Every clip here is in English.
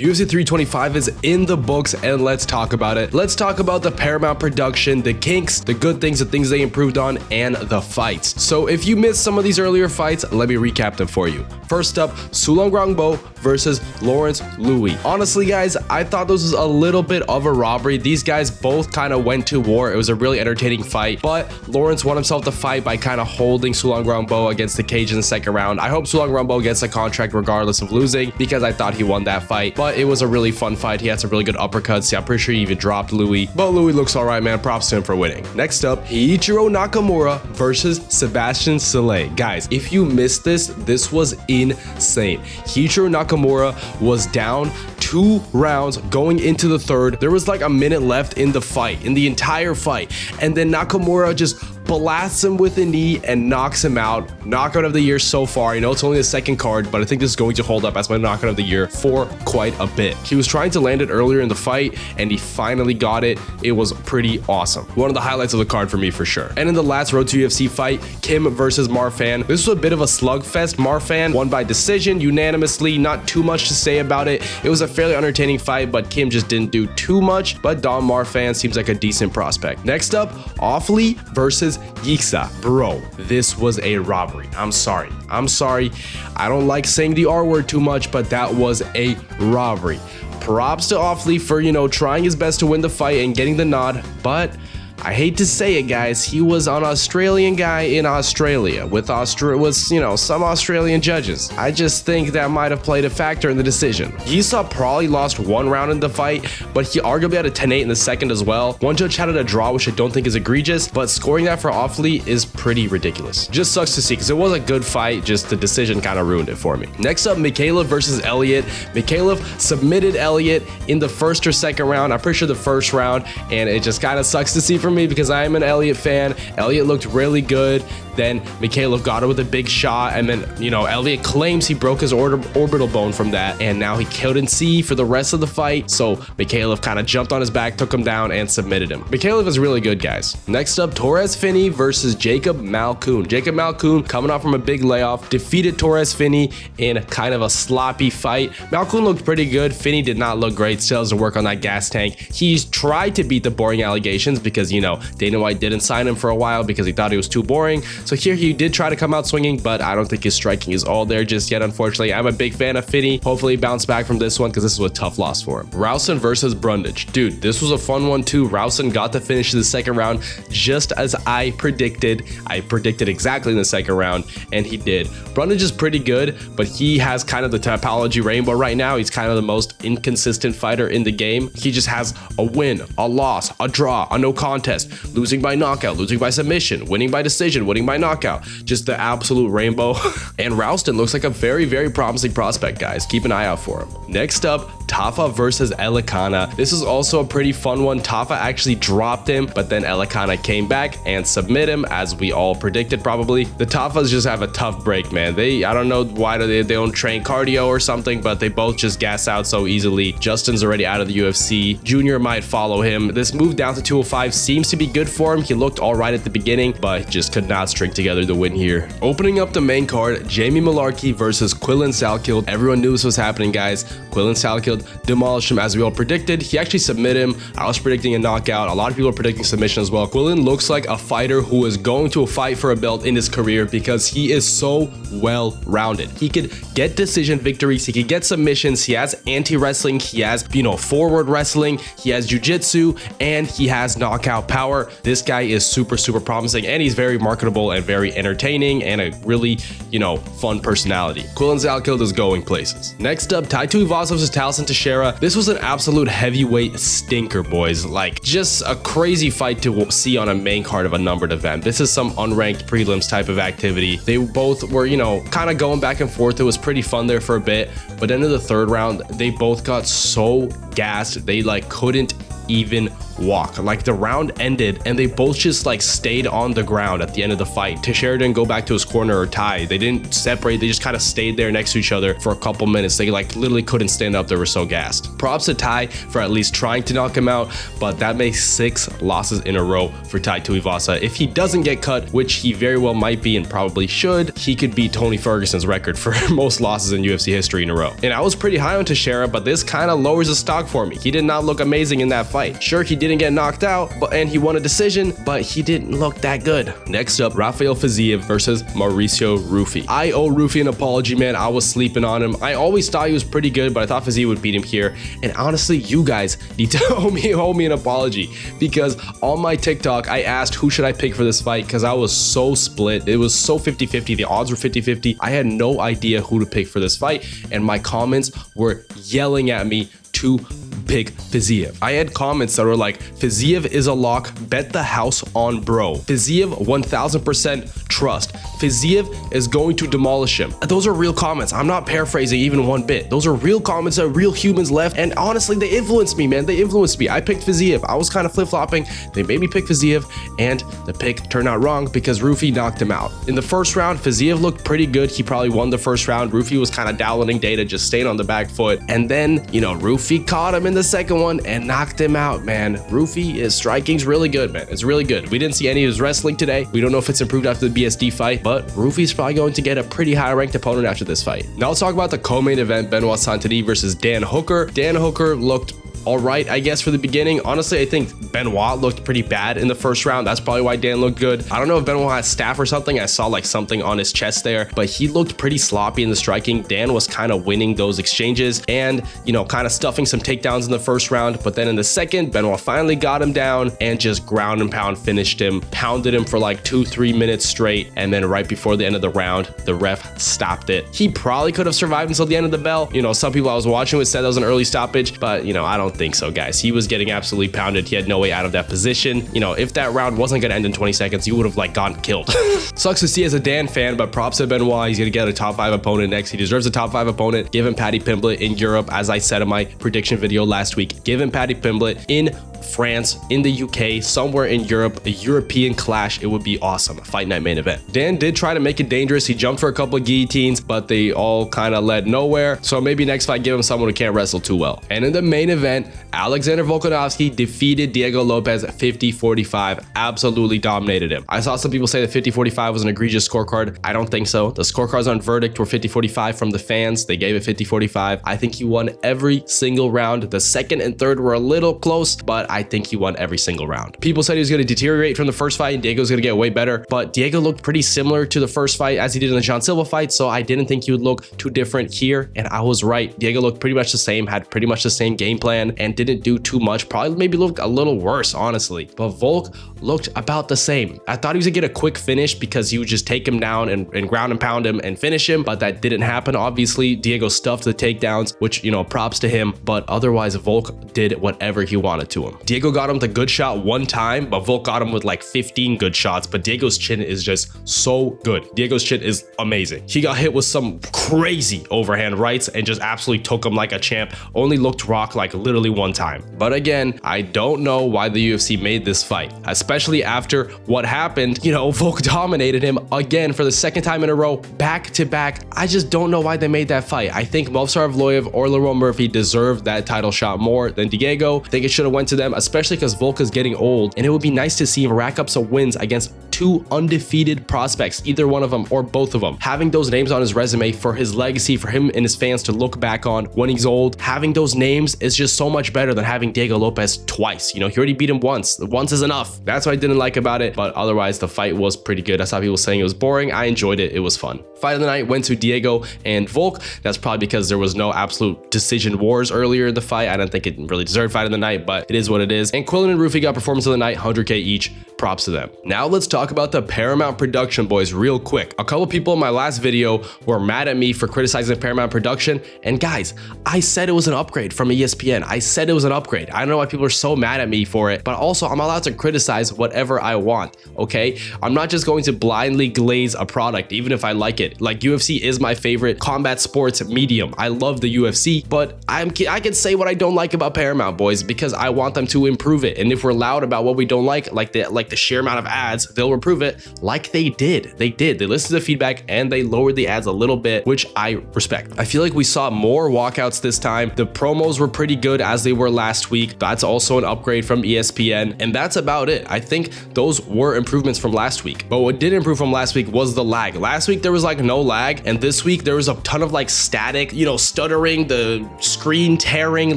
UFC 325 is in the books, and let's talk about it. Let's talk about the Paramount production, the kinks, the good things, the things they improved on, and the fights. So if you missed some of these earlier fights, let me recap them for you. First up, Sulongrangbo versus Lawrence Louis. Honestly, guys, I thought this was a little bit of a robbery. These guys both kind of went to war. It was a really entertaining fight, but Lawrence won himself the fight by kind of holding Sulongrangbo against the cage in the second round. I hope Sulongrangbo gets a contract regardless of losing, because I thought he won that fight. But it was a really fun fight. He had some really good uppercuts. Yeah, I'm pretty sure he even dropped Louis. But Louis looks all right, man. Props to him for winning. Next up, Heiichiro Nakamura versus Sebastian Saleh. Guys, if you missed this, this was insane. Heiichiro Nakamura was down 2 rounds going into the third. There was like a minute left in the fight, in the entire fight. And then Nakamura just blasts him with a knee and knocks him out. Knockout of the year so far. You know, it's only the second card, but I think this is going to hold up as my knockout of the year for quite a bit. He was trying to land it earlier in the fight, and he finally got it. It was pretty awesome. One of the highlights of the card for me, for sure. And in the last Road to UFC fight, Kim versus Marfan. This was a bit of a slugfest. Marfan won by decision, unanimously. Not too much to say about it. It was a fairly entertaining fight, but Kim just didn't do too much. But Don Marfan seems like a decent prospect. Next up, Offley versus Yixa. Bro, this was a robbery. I'm sorry. I don't like saying the R word too much, but that was a robbery. Props to Offley for, you know, trying his best to win the fight and getting the nod, but I hate to say it, guys, he was an Australian guy in Australia with some Australian judges. I just think that might have played a factor in the decision. Yixa probably lost 1 round in the fight, but he arguably had a 10-8 in the second as well. One judge had it a draw, which I don't think is egregious, but scoring that for Offley is pretty ridiculous. Just sucks to see, because it was a good fight, just the decision kind of ruined it for me. Next up, Mikhailov versus Elliott. Mikhailov submitted Elliott in the first or second round. I'm pretty sure the first round, and it just kind of sucks to see for me because I am an Elliott fan. Elliott looked really good. Then Mikhailov got it with a big shot, and then, you know, Elliott claims he broke his orbital bone from that, and now he couldn't see for the rest of the fight, so Mikhailov kind of jumped on his back, took him down, and submitted him. Mikhailov is really good, guys. Next up, Torres Finney versus Jacob Malkoun. Jacob Malkoun, coming off from a big layoff, defeated Torres Finney in kind of a sloppy fight. Malkoun looked pretty good. Finney did not look great. Still has to work on that gas tank. He's tried to beat the boring allegations because, you know, Dana White didn't sign him for a while because he thought he was too boring. So here he did try to come out swinging, but I don't think his striking is all there just yet, unfortunately. I'm a big fan of Finney. Hopefully he bounced back from this one because this was a tough loss for him. Rowson versus Brundage. Dude, this was a fun one too. Rowson got the finish in the second round just as I predicted. I predicted exactly in the second round, and he did. Brundage is pretty good, but he has kind of the topology rainbow right now. He's kind of the most inconsistent fighter in the game. He just has a win, a loss, a draw, a no contest, losing by knockout, losing by submission, winning by decision, winning by knockout. Just the absolute rainbow. And Ralston looks like a very, very promising prospect, guys. Keep an eye out for him. Next up, Tafa versus Elikana. This is also a pretty fun one. Tafa actually dropped him, but then Elikana came back and submitted him, as we all predicted probably. The Tafas just have a tough break, man. I don't know why they don't train cardio or something, but they both just gas out so easily. Justin's already out of the UFC. Junior might follow him. This move down to 205 seems to be good for him. He looked all right at the beginning, but just could not string together the win here. Opening up the main card, Jamie Mullarkay versus Quillan Salkilld. Everyone knew this was happening, guys. Quillan Salkilld demolished him as we all predicted. He actually submitted him. I was predicting a knockout. A lot of people are predicting submission as well. Quillan looks like a fighter who is going to fight for a belt in his career because he is so well-rounded. He could get decision victories. He could get submissions. He has anti-wrestling. He has, forward wrestling. He has jiu-jitsu, and he has knockout power. This guy is super, super promising, and he's very marketable and very entertaining and a really, fun personality. Quillan Salkilld is going places. Next up, Tai Tuivasa versus Tallison Texeira. This was an absolute heavyweight stinker, boys. Like, just a crazy fight to see on a main card of a numbered event. This is some unranked prelims type of activity. They both were, kind of going back and forth. It was pretty fun there for a bit, but into the third round, they both got so gassed, they couldn't even walk. Like the round ended and they both just like stayed on the ground at the end of the fight. Texeira didn't go back to his corner or tie. They didn't separate. They just kind of stayed there next to each other for a couple minutes. They like literally couldn't stand up. They were so gassed. Props to Tai for at least trying to knock him out, but that makes 6 losses in a row for Tai Tuivasa. If he doesn't get cut, which he very well might be and probably should, he could beat Tony Ferguson's record for most losses in UFC history in a row. And I was pretty high on Texeira, but this kind of lowers the stock for me. He did not look amazing in that fight. Sure, he didn't get knocked out, and he won a decision, but he didn't look that good. Next up, Rafael Fiziev versus Mauricio Ruffy. I owe Ruffy an apology, man. I was sleeping on him. I always thought he was pretty good, but I thought Fiziev would beat him here. And honestly, you guys need to owe me an apology, because on my TikTok, I asked who should I pick for this fight because I was so split. It was so 50-50. The odds were 50-50. I had no idea who to pick for this fight, and my comments were yelling at me to pick Fiziev. I had comments that were like, Fiziev is a lock, bet the house on bro. Fiziev 1000% trust. Fiziev is going to demolish him. Those are real comments. I'm not paraphrasing even one bit. Those are real comments that real humans left, and honestly, they influenced me, man. They influenced me. I picked Fiziev. I was kind of flip-flopping. They made me pick Fiziev, and the pick turned out wrong because Ruffy knocked him out. In the first round, Fiziev looked pretty good. He probably won the first round. Ruffy was kind of downloading data, just staying on the back foot, and then, you know, Ruffy caught him in the second one and knocked him out, man. Ruffy, striking's really good, man. It's really good. We didn't see any of his wrestling today. We don't know if it's improved after the BSD fight, but Ruffy's probably going to get a pretty high ranked opponent after this fight. Now let's talk about the co-main event, Benoit versus Dan Hooker. Dan Hooker looked all right, I guess, for the beginning. Honestly, I think Benoit looked pretty bad in the first round. That's probably why Dan looked good. I don't know if Benoit has staff or something. I saw like something on his chest there, but he looked pretty sloppy in the striking. Dan was kind of winning those exchanges and, you know, kind of stuffing some takedowns in the first round. But then in the second, Benoit finally got him down and just ground and pound finished him, pounded him for like 2-3 minutes straight. And then right before the end of the round, the ref stopped it. He probably could have survived until the end of the bell. You know, some people I was watching with said that was an early stoppage, but, you know, I don't think so, guys. He was getting absolutely pounded. He had no way out of that position. You know, if that round wasn't going to end in 20 seconds, he would have like gotten killed. Sucks to see as a Dan fan, but props to Benoit. He's going to get a top 5 opponent next. He deserves a top 5 opponent. Give him Paddy Pimblett in Europe, as I said in my prediction video last week. Give him Paddy Pimblett in France, in the UK, somewhere in Europe, a European clash. It would be awesome. A fight night main event. Dan did try to make it dangerous. He jumped for a couple of guillotines, but they all kind of led nowhere. So maybe next fight, give him someone who can't wrestle too well. And in the main event, Alexander Volkanovski defeated Diego Lopes 50-45. Absolutely dominated him. I saw some people say that 50-45 was an egregious scorecard. I don't think so. The scorecards on verdict were 50-45 from the fans. They gave it 50-45. I think he won every single round. The second and third were a little close, but I think he won every single round. People said he was going to deteriorate from the first fight and Diego's going to get way better, but Diego looked pretty similar to the first fight as he did in the John Silva fight, so I didn't think he would look too different here, and I was right. Diego looked pretty much the same, had pretty much the same game plan, and didn't do too much. Probably maybe looked a little worse, honestly, but Volk looked about the same. I thought he was going to get a quick finish because he would just take him down and ground and pound him and finish him, but that didn't happen. Obviously, Diego stuffed the takedowns, which, you know, props to him, but otherwise Volk did whatever he wanted to him. Diego got him the good shot one time, but Volk got him with like 15 good shots, but Diego's chin is just so good. Diego's chin is amazing. He got hit with some crazy overhand rights and just absolutely took him like a champ. Only looked rock like literally one time. But again, I don't know why the UFC made this fight, especially after what happened. You know, Volk dominated him again for the second time in a row, back to back. I just don't know why they made that fight. I think Movsar Evloev or Lerone Murphy deserved that title shot more than Diego. I think it should have went to them, especially because Volk is getting old, and it would be nice to see him rack up some wins against 2 undefeated prospects, either one of them or both of them. Having those names on his resume for his legacy, for him and his fans to look back on when he's old, having those names is just so much better than having Diego Lopes twice. You know, he already beat him once. Once is enough. That's what I didn't like about it, but otherwise the fight was pretty good. I saw people saying it was boring. I enjoyed it. It was fun. Fight of the night went to Diego and Volk. That's probably because there was no absolute decision wars earlier in the fight. I don't think it really deserved fight of the night, but it is what it is. And Quillan and Ruffy got performance of the night, 100K each. props to them. Now let's talk about the Paramount production, boys, real quick. A couple people in my last video were mad at me for criticizing Paramount production, and guys, I said it was an upgrade from ESPN. I said it was an upgrade. I don't know why people are so mad at me for it, but also I'm allowed to criticize whatever I want, okay? I'm not just going to blindly glaze a product, even if I like it. Like, UFC is my favorite combat sports medium. I love the UFC, but I can say what I don't like about Paramount, boys, because I want them to improve it. And if we're loud about what we don't like the sheer amount of ads, they'll improve it like they did. They listened to the feedback and they lowered the ads a little bit, which I respect. I feel like we saw more walkouts this time. The promos were pretty good as they were last week. That's also an upgrade from ESPN, and that's about it. I think those were improvements from last week. But what did improve from last week was the lag. Last week there was like no lag, and this week there was a ton of like static, you know, stuttering, the screen tearing,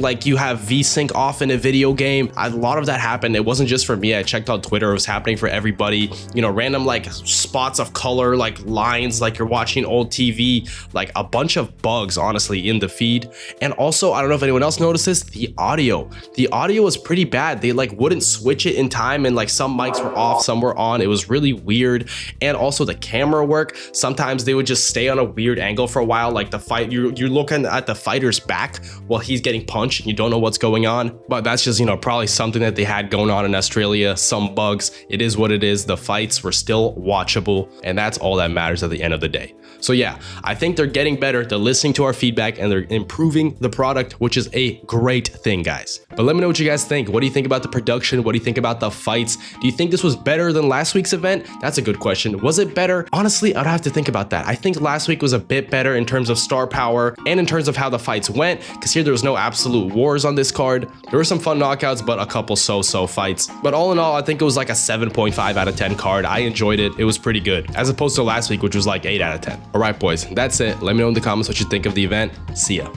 like you have VSync off in a video game. A lot of that happened. It wasn't just for me. I checked on Twitter. It was happening for everybody. You know, random like spots of color, like lines, like you're watching old TV, like a bunch of bugs, honestly, in the feed. And also, I don't know if anyone else noticed this, the audio was pretty bad. They like wouldn't switch it in time, and like some mics were off, some were on. It was really weird. And also the camera work, sometimes they would just stay on a weird angle for a while, like the fight, you're looking at the fighter's back while he's getting punched and you don't know what's going on. But that's just, you know, probably something that they had going on in Australia, some bugs. It is what it is. The fights were still watchable, and that's all that matters at the end of the day. So yeah, I think they're getting better. They're listening to our feedback and they're improving the product, which is a great thing, guys. But let me know what you guys think. What do you think about the production? What do you think about the fights? Do you think this was better than last week's event? That's a good question. Was it better? Honestly, I'd have to think about that. I think last week was a bit better in terms of star power and in terms of how the fights went, because here there was no absolute wars on this card. There were some fun knockouts, but a couple so-so fights. But all in all, I think it was like a 7.5 out of 10 card. I enjoyed it. It was pretty good, as opposed to last week, which was like 8 out of 10. All right, boys, that's it. Let me know in the comments what you think of the event. See ya.